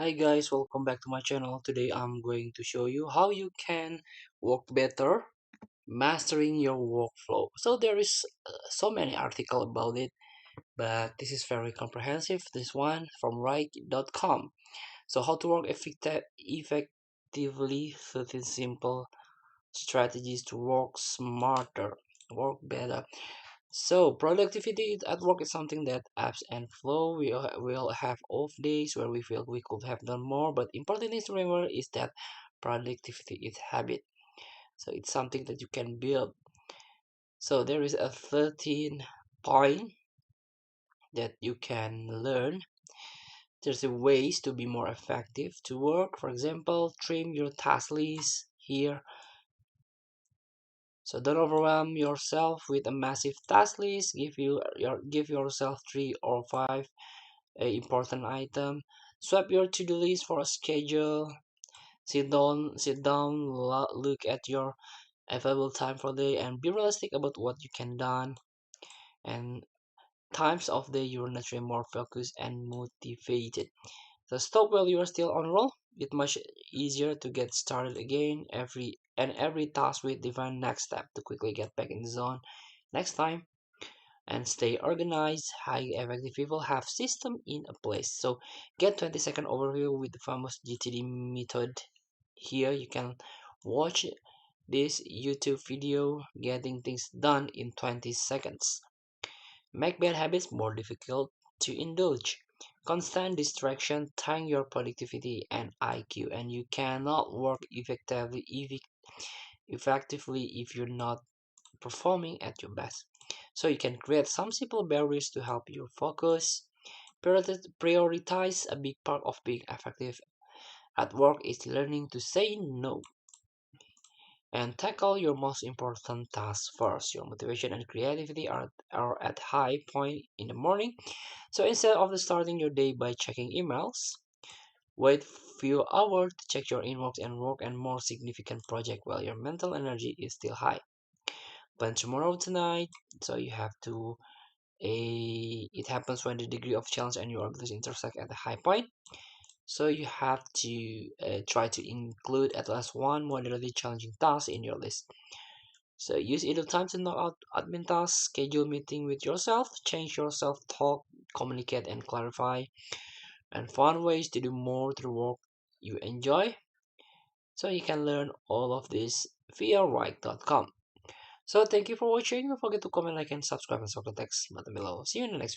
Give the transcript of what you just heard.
Hi guys, welcome back to my channel. Today I'm going to show you how you can work better mastering your workflow. So there is so many article about it, but this is very comprehensive. This one from right.com. So how to work effectively, 13 simple strategies to work smarter, work better. So productivity at work is something that ebbs and flow. We'll have off days where we feel we could have done more, but important thing to remember is that productivity is habit. So it's something that you can build. So there is a 13 point that you can learn. There's a ways to be more effective to work. For example, trim your task list here. So don't overwhelm yourself with a massive task list. Give yourself 3 or 5 important item. Swap your to-do list for a schedule. Sit down, look at your available time for the day and be realistic about what you can done. And times of day you're naturally more focused and motivated. So stop while you are still on roll. It's much easier to get started again. Every task with define next step to quickly get back in the zone next time and stay organized. High effective people have system in a place. So get 20-second overview with the famous GTD method. Here you can watch this YouTube video getting things done in 20 seconds. Make bad habits more difficult to indulge. Constant distraction tank your productivity and IQ, and you cannot work effectively if you're not performing at your best. So you can create some simple barriers to help you focus. Prioritize. A big part of being effective at work is learning to say no and tackle your most important tasks first. Your motivation and creativity are at high point in the morning. So instead of starting your day by checking emails, wait few hours to check your inbox and work on more significant project while your mental energy is still high. Plan tomorrow tonight, so you have to it happens when the degree of challenge and your abilities intersect at a high point. So you have to try to include at least one moderately challenging task in your list. So use idle time to knock out admin tasks, schedule meeting with yourself, change your self-talk, communicate and clarify, and find ways to do more through work you enjoy. So you can learn all of this via right.com. So thank you for watching. Don't forget to comment, like, and subscribe and subscribe the text button below. See you in the next video.